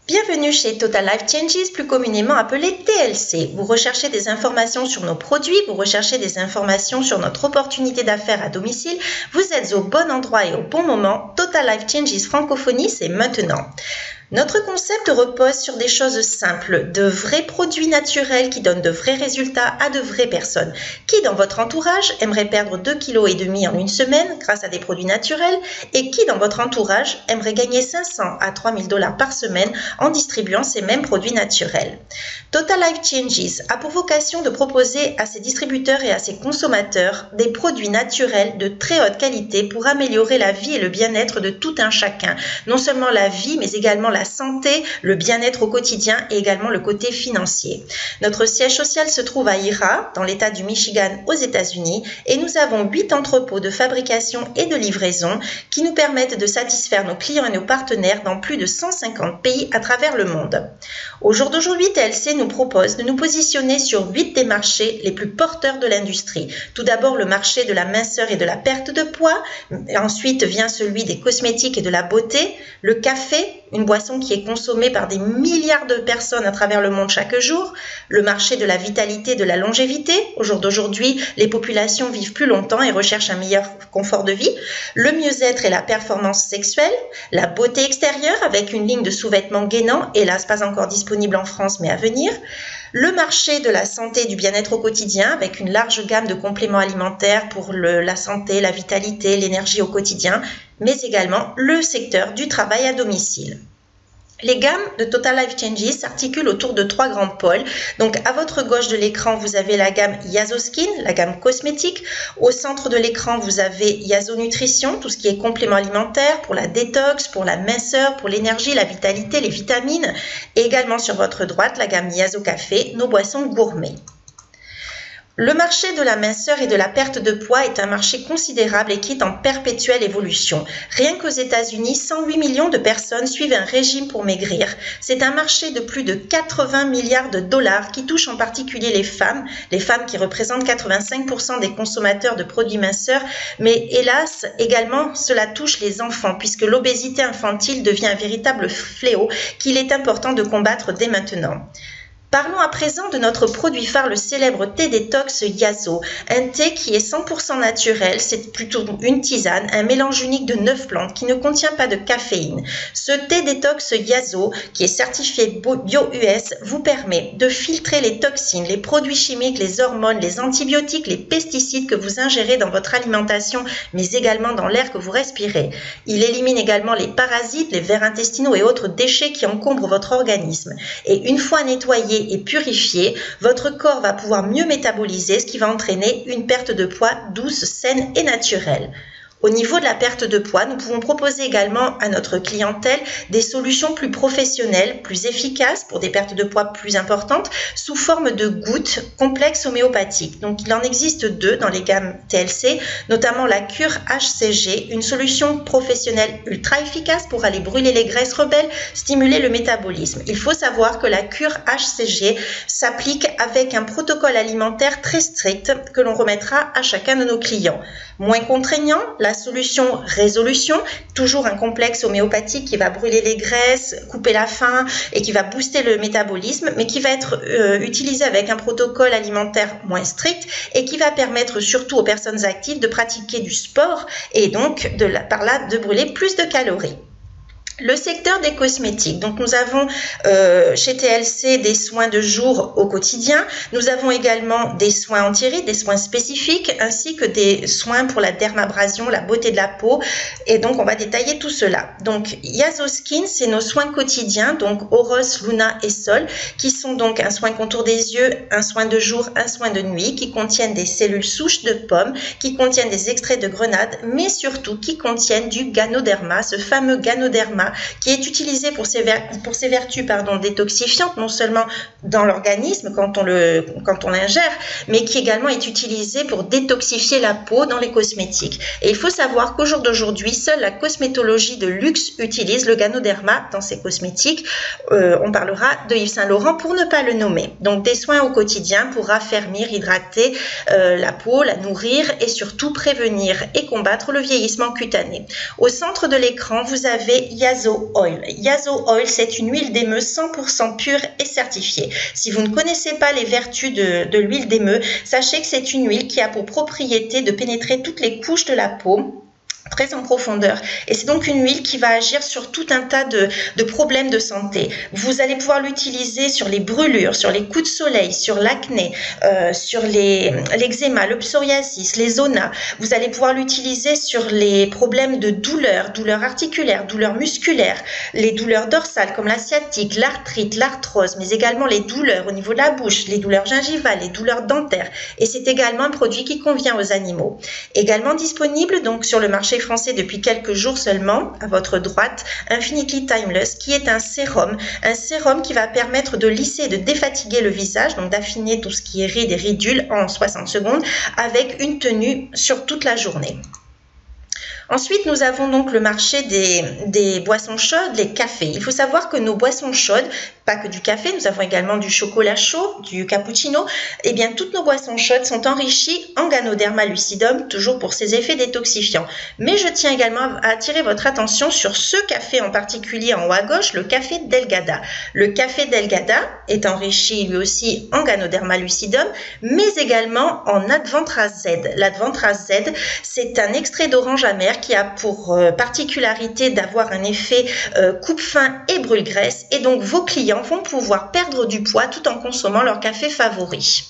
Bienvenue chez Total Life Changes, plus communément appelé TLC. Vous recherchez des informations sur nos produits, vous recherchez des informations sur notre opportunité d'affaires à domicile. Vous êtes au bon endroit et au bon moment. Total Life Changes Francophonie, c'est maintenant. Notre concept repose sur des choses simples, de vrais produits naturels qui donnent de vrais résultats à de vraies personnes. Qui dans votre entourage aimerait perdre 2,5 kg en une semaine grâce à des produits naturels et qui dans votre entourage aimerait gagner 500 à 3000 $ par semaine en distribuant ces mêmes produits naturels. Total Life Changes a pour vocation de proposer à ses distributeurs et à ses consommateurs des produits naturels de très haute qualité pour améliorer la vie et le bien-être de tout un chacun. Non seulement la vie, mais également la santé, le bien-être au quotidien et également le côté financier. Notre siège social se trouve à Ira, dans l'État du Michigan aux États-Unis, et nous avons 8 entrepôts de fabrication et de livraison qui nous permettent de satisfaire nos clients et nos partenaires dans plus de 150 pays à travers le monde. Au jour d'aujourd'hui, TLC nous propose de nous positionner sur 8 des marchés les plus porteurs de l'industrie. Tout d'abord, le marché de la minceur et de la perte de poids. Ensuite vient celui des cosmétiques et de la beauté, le café, une boisson qui est consommée par des milliards de personnes à travers le monde chaque jour, le marché de la vitalité et de la longévité. Au jour d'aujourd'hui, les populations vivent plus longtemps et recherchent un meilleur confort de vie, le mieux-être et la performance sexuelle, la beauté extérieure avec une ligne de sous-vêtements gainants, hélas pas encore disponible en France mais à venir, le marché de la santé et du bien-être au quotidien avec une large gamme de compléments alimentaires pour la santé, la vitalité, l'énergie au quotidien, mais également le secteur du travail à domicile. Les gammes de Total Life Changes s'articulent autour de 3 grands pôles. Donc à votre gauche de l'écran, vous avez la gamme Yaso Skin, la gamme cosmétique. Au centre de l'écran, vous avez Yaso Nutrition, tout ce qui est complément alimentaire pour la détox, pour la minceur, pour l'énergie, la vitalité, les vitamines. Et également sur votre droite, la gamme Yaso Café, nos boissons gourmets. Le marché de la minceur et de la perte de poids est un marché considérable et qui est en perpétuelle évolution. Rien qu'aux États-Unis, 108 millions de personnes suivent un régime pour maigrir. C'est un marché de plus de 80 milliards de dollars qui touche en particulier les femmes qui représentent 85% des consommateurs de produits minceurs, mais hélas également cela touche les enfants puisque l'obésité infantile devient un véritable fléau qu'il est important de combattre dès maintenant. Parlons à présent de notre produit phare, le célèbre thé détox Yaso. Un thé qui est 100% naturel, c'est plutôt une tisane, un mélange unique de 9 plantes qui ne contient pas de caféine. Ce thé détox Yaso, qui est certifié Bio-US, vous permet de filtrer les toxines, les produits chimiques, les hormones, les antibiotiques, les pesticides que vous ingérez dans votre alimentation, mais également dans l'air que vous respirez. Il élimine également les parasites, les vers intestinaux et autres déchets qui encombrent votre organisme. Et une fois nettoyé et purifié, votre corps va pouvoir mieux métaboliser, ce qui va entraîner une perte de poids douce, saine et naturelle. Au niveau de la perte de poids, nous pouvons proposer également à notre clientèle des solutions plus professionnelles, plus efficaces pour des pertes de poids plus importantes sous forme de gouttes complexes homéopathiques. Donc il en existe 2 dans les gammes TLC, notamment la cure HCG, une solution professionnelle ultra efficace pour aller brûler les graisses rebelles, stimuler le métabolisme. Il faut savoir que la cure HCG s'applique avec un protocole alimentaire très strict que l'on remettra à chacun de nos clients. Moins contraignant, la solution résolution, toujours un complexe homéopathique qui va brûler les graisses, couper la faim et qui va booster le métabolisme, mais qui va être utilisé avec un protocole alimentaire moins strict et qui va permettre surtout aux personnes actives de pratiquer du sport et donc par là de brûler plus de calories. Le secteur des cosmétiques. Donc nous avons chez TLC des soins de jour au quotidien. Nous avons également des soins anti-rides, des soins spécifiques, ainsi que des soins pour la dermabrasion, la beauté de la peau. Et donc on va détailler tout cela. Donc Yaso Skin, c'est nos soins quotidiens, donc Oros, Luna et Sol, qui sont donc un soin contour des yeux, un soin de jour, un soin de nuit, qui contiennent des cellules souches de pommes, qui contiennent des extraits de grenade, mais surtout qui contiennent du Ganoderma, ce fameux Ganoderma qui est utilisé pour ses vertus détoxifiantes, non seulement dans l'organisme quand on l'ingère, mais qui également est utilisé pour détoxifier la peau dans les cosmétiques. Et il faut savoir qu'au jour d'aujourd'hui, seule la cosmétologie de luxe utilise le Ganoderma dans ses cosmétiques. On parlera de Yves Saint Laurent pour ne pas le nommer. Donc des soins au quotidien pour raffermir, hydrater la peau, la nourrir et surtout prévenir et combattre le vieillissement cutané. Au centre de l'écran, vous avez Yaso Yazo Oil. Yazo Oil, c'est une huile d'émeu 100% pure et certifiée. Si vous ne connaissez pas les vertus de l'huile d'émeu, sachez que c'est une huile qui a pour propriété de pénétrer toutes les couches de la peau, très en profondeur, et c'est donc une huile qui va agir sur tout un tas de problèmes de santé. Vous allez pouvoir l'utiliser sur les brûlures, sur les coups de soleil, sur l'acné, sur l'eczéma, le psoriasis, les zonas. Vous allez pouvoir l'utiliser sur les problèmes de douleurs articulaires, douleurs musculaires, les douleurs dorsales comme la sciatique, l'arthrite, l'arthrose, mais également les douleurs au niveau de la bouche, les douleurs gingivales, les douleurs dentaires, et c'est également un produit qui convient aux animaux. Également disponible donc sur le marché français depuis quelques jours seulement, à votre droite, Infinitely Timeless, qui est un sérum qui va permettre de lisser et de défatiguer le visage, donc d'affiner tout ce qui est rides et ridules en 60 secondes, avec une tenue sur toute la journée. Ensuite, nous avons donc le marché des boissons chaudes, les cafés. Il faut savoir que nos boissons chaudes, pas que du café, nous avons également du chocolat chaud, du cappuccino, et bien toutes nos boissons chaudes sont enrichies en Ganoderma lucidum, toujours pour ses effets détoxifiants. Mais je tiens également à attirer votre attention sur ce café en particulier en haut à gauche, le café Delgada. Le café Delgada est enrichi lui aussi en Ganoderma lucidum, mais également en Advantraz Z. L'Advantraz Z, c'est un extrait d'orange amère qui a pour particularité d'avoir un effet coupe-faim et brûle-graisse, et donc vos clients vont pouvoir perdre du poids tout en consommant leur café favori.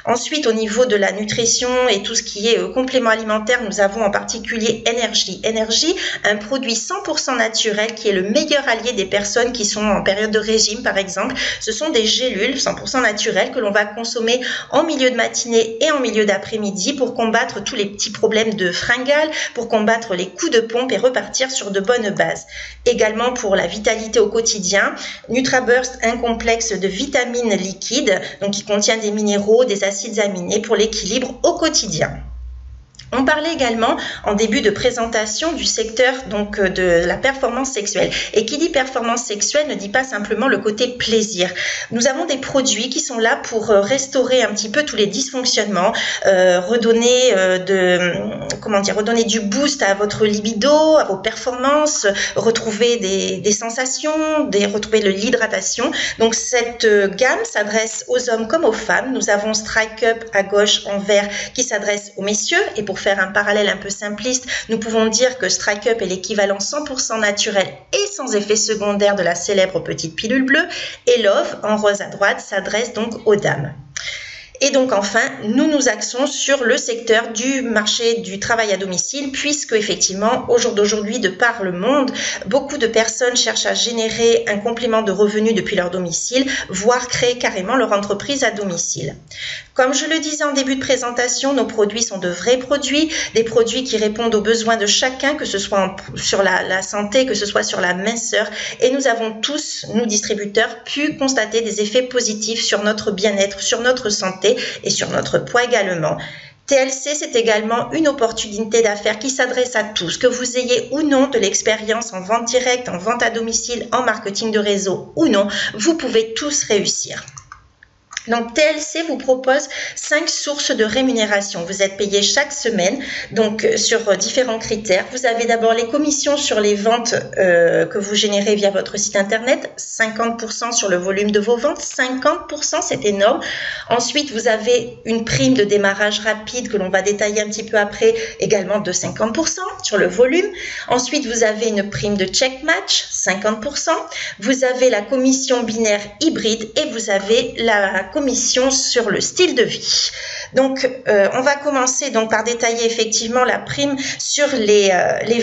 Ensuite, au niveau de la nutrition et tout ce qui est complément alimentaire, nous avons en particulier Energy. Energy, un produit 100% naturel qui est le meilleur allié des personnes qui sont en période de régime, par exemple. Ce sont des gélules 100% naturelles que l'on va consommer en milieu de matinée et en milieu d'après-midi pour combattre tous les petits problèmes de fringales, pour combattre les coups de pompe et repartir sur de bonnes bases. Également pour la vitalité au quotidien, NutraBurst, un complexe de vitamines liquides, donc qui contient des minéraux, des acides aminés pour l'équilibre au quotidien. On parlait également en début de présentation du secteur donc de la performance sexuelle. Et qui dit performance sexuelle ne dit pas simplement le côté plaisir. Nous avons des produits qui sont là pour restaurer un petit peu tous les dysfonctionnements, redonner redonner du boost à votre libido, à vos performances, retrouver des sensations, retrouver l'hydratation. Donc cette gamme s'adresse aux hommes comme aux femmes. Nous avons Strike Up à gauche en vert qui s'adresse aux messieurs, et pour faire un parallèle un peu simpliste, nous pouvons dire que Strike Up est l'équivalent 100% naturel et sans effet secondaire de la célèbre petite pilule bleue, et Love, en rose à droite, s'adresse donc aux dames. Et donc enfin, nous nous axons sur le secteur du marché du travail à domicile, puisque effectivement, au jour d'aujourd'hui, de par le monde, beaucoup de personnes cherchent à générer un complément de revenus depuis leur domicile, voire créer carrément leur entreprise à domicile. Comme je le disais en début de présentation, nos produits sont de vrais produits, des produits qui répondent aux besoins de chacun, que ce soit sur la santé, que ce soit sur la minceur, et nous avons tous, nous distributeurs, pu constater des effets positifs sur notre bien-être, sur notre santé et sur notre poids également. TLC, c'est également une opportunité d'affaires qui s'adresse à tous, que vous ayez ou non de l'expérience en vente directe, en vente à domicile, en marketing de réseau ou non, vous pouvez tous réussir. Donc TLC vous propose 5 sources de rémunération. Vous êtes payé chaque semaine, donc sur différents critères. Vous avez d'abord les commissions sur les ventes que vous générez via votre site internet, 50% sur le volume de vos ventes, 50%, c'est énorme. Ensuite, vous avez une prime de démarrage rapide que l'on va détailler un petit peu après, également de 50% sur le volume. Ensuite, vous avez une prime de check match, 50%. Vous avez la commission binaire hybride et vous avez la commission sur le style de vie. Donc, on va commencer donc par détailler effectivement la prime sur les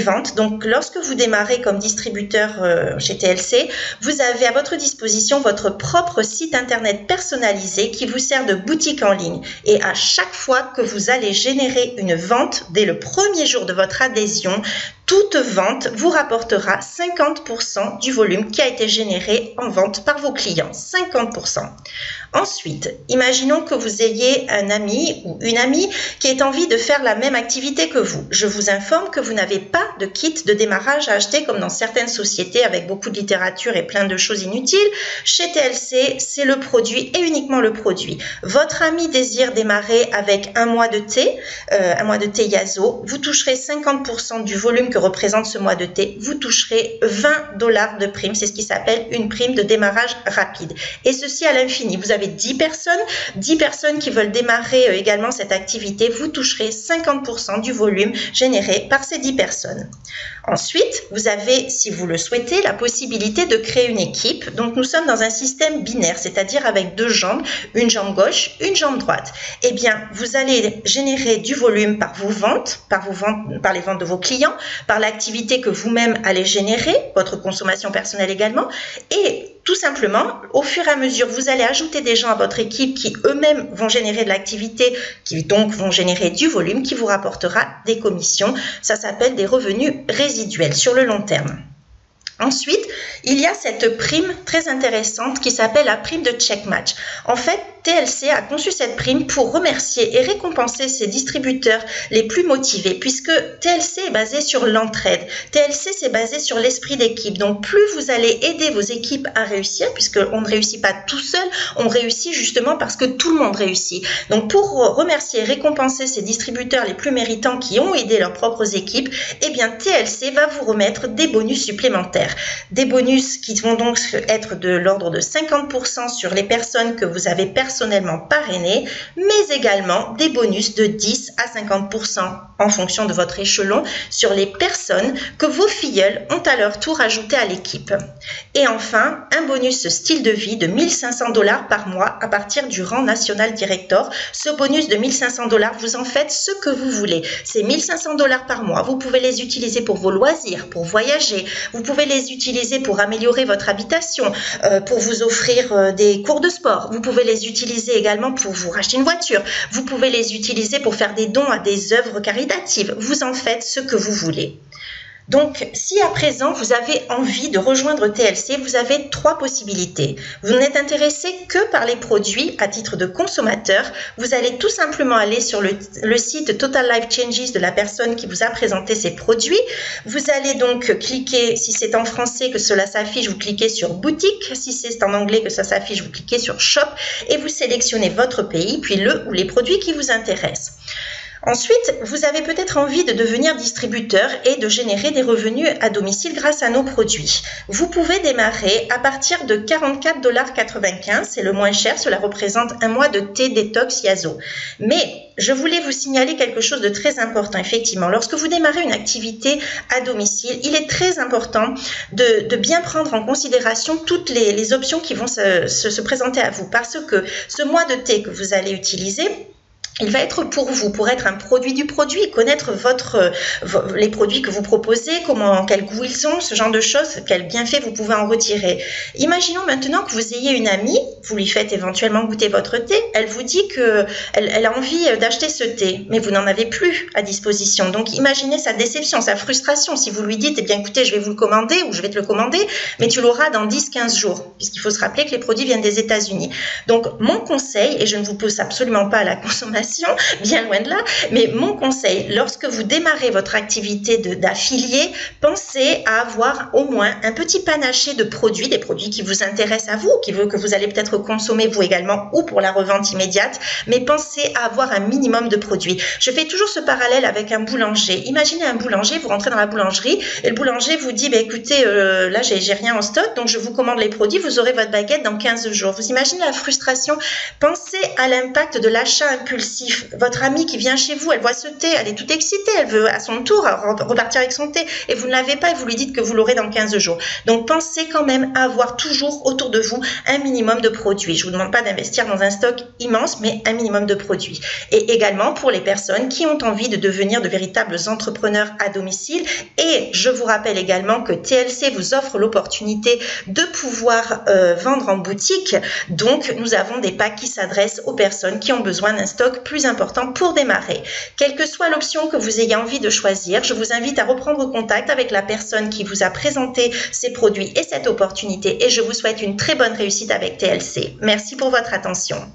ventes. Donc, lorsque vous démarrez comme distributeur chez TLC, vous avez à votre disposition votre propre site internet personnalisé qui vous sert de boutique en ligne. Et à chaque fois que vous allez générer une vente, dès le premier jour de votre adhésion, toute vente vous rapportera 50% du volume qui a été généré en vente par vos clients. 50%. Ensuite, imaginons que vous ayez un ami ou une amie qui ait envie de faire la même activité que vous. Je vous informe que vous n'avez pas de kit de démarrage à acheter comme dans certaines sociétés avec beaucoup de littérature et plein de choses inutiles. Chez TLC, c'est le produit et uniquement le produit. Votre ami désire démarrer avec un mois de thé Yazo. Vous toucherez 50% du volume que représente ce mois de thé. Vous toucherez $20 de prime. C'est ce qui s'appelle une prime de démarrage rapide. Et ceci à l'infini. Vous avez 10 personnes qui veulent démarrer également cette activité, vous toucherez 50% du volume généré par ces 10 personnes. Ensuite, vous avez, si vous le souhaitez, la possibilité de créer une équipe. Donc, nous sommes dans un système binaire, c'est-à-dire avec deux jambes, une jambe gauche, une jambe droite. Eh bien, vous allez générer du volume par vos ventes, par les ventes de vos clients, par l'activité que vous-même allez générer, votre consommation personnelle également, et tout simplement, au fur et à mesure, vous allez ajouter des gens à votre équipe qui eux-mêmes vont générer de l'activité, qui donc vont générer du volume, qui vous rapportera des commissions. Ça s'appelle des revenus résiduels sur le long terme. Ensuite, il y a cette prime très intéressante qui s'appelle la prime de check match. En fait, TLC a conçu cette prime pour remercier et récompenser ses distributeurs les plus motivés, puisque TLC est basé sur l'entraide. TLC, c'est basé sur l'esprit d'équipe. Donc, plus vous allez aider vos équipes à réussir, puisqu'on ne réussit pas tout seul, on réussit justement parce que tout le monde réussit. Donc, pour remercier et récompenser ces distributeurs les plus méritants qui ont aidé leurs propres équipes, eh bien, TLC va vous remettre des bonus supplémentaires. Des bonus qui vont donc être de l'ordre de 50% sur les personnes que vous avez personnellement parrainées, mais également des bonus de 10 à 50% en fonction de votre échelon sur les personnes que vos filleuls ont à leur tour ajoutées à l'équipe. Et enfin, un bonus style de vie de $1500 par mois à partir du rang National Director. Ce bonus de $1500, vous en faites ce que vous voulez. Ces $1500 par mois, vous pouvez les utiliser pour vos loisirs, pour voyager, vous pouvez les utiliser pour améliorer votre habitation, pour vous offrir des cours de sport. Vous pouvez les utiliser également pour vous racheter une voiture. Vous pouvez les utiliser pour faire des dons à des œuvres caritatives. Vous en faites ce que vous voulez. Donc, si à présent vous avez envie de rejoindre TLC, vous avez trois possibilités. Vous n'êtes intéressé que par les produits à titre de consommateur. Vous allez tout simplement aller sur le site Total Life Changes de la personne qui vous a présenté ces produits. Vous allez donc cliquer, si c'est en français que cela s'affiche, vous cliquez sur boutique. Si c'est en anglais que ça s'affiche, vous cliquez sur shop et vous sélectionnez votre pays, puis le ou les produits qui vous intéressent. Ensuite, vous avez peut-être envie de devenir distributeur et de générer des revenus à domicile grâce à nos produits. Vous pouvez démarrer à partir de $44,95, c'est le moins cher, cela représente un mois de thé détox Yazo. Mais je voulais vous signaler quelque chose de très important, effectivement. Lorsque vous démarrez une activité à domicile, il est très important de bien prendre en considération toutes les options qui vont se présenter à vous, parce que ce mois de thé que vous allez utiliser, il va être pour vous, pour être un produit du produit, connaître les produits que vous proposez, quel goût ils ont, ce genre de choses, quels bienfaits vous pouvez en retirer. Imaginons maintenant que vous ayez une amie, vous lui faites éventuellement goûter votre thé, elle vous dit qu'elle a envie d'acheter ce thé, mais vous n'en avez plus à disposition. Donc imaginez sa déception, sa frustration si vous lui dites, eh bien écoutez, je vais vous le commander ou je vais te le commander, mais tu l'auras dans 10-15 jours, puisqu'il faut se rappeler que les produits viennent des États-Unis. Donc mon conseil, et je ne vous pousse absolument pas à la consommation, bien loin de là, mais mon conseil, lorsque vous démarrez votre activité d'affilié, pensez à avoir au moins un petit panaché de produits, des produits qui vous intéressent à vous, que vous allez peut-être consommer vous également ou pour la revente immédiate, mais pensez à avoir un minimum de produits. Je fais toujours ce parallèle avec un boulanger. Imaginez un boulanger, vous rentrez dans la boulangerie et le boulanger vous dit, écoutez, là j'ai rien en stock, donc je vous commande les produits, vous aurez votre baguette dans 15 jours. Vous imaginez la frustration? Pensez à l'impact de l'achat impulsif. Votre amie qui vient chez vous, elle voit ce thé, elle est toute excitée, elle veut à son tour repartir avec son thé et vous ne l'avez pas et vous lui dites que vous l'aurez dans 15 jours. Donc pensez quand même à avoir toujours autour de vous un minimum de produits. Je ne vous demande pas d'investir dans un stock immense, mais un minimum de produits. Et également pour les personnes qui ont envie de devenir de véritables entrepreneurs à domicile. Et je vous rappelle également que TLC vous offre l'opportunité de pouvoir vendre en boutique. Donc nous avons des packs qui s'adressent aux personnes qui ont besoin d'un stock plus important pour démarrer. Quelle que soit l'option que vous ayez envie de choisir, je vous invite à reprendre contact avec la personne qui vous a présenté ces produits et cette opportunité et je vous souhaite une très bonne réussite avec TLC. Merci pour votre attention.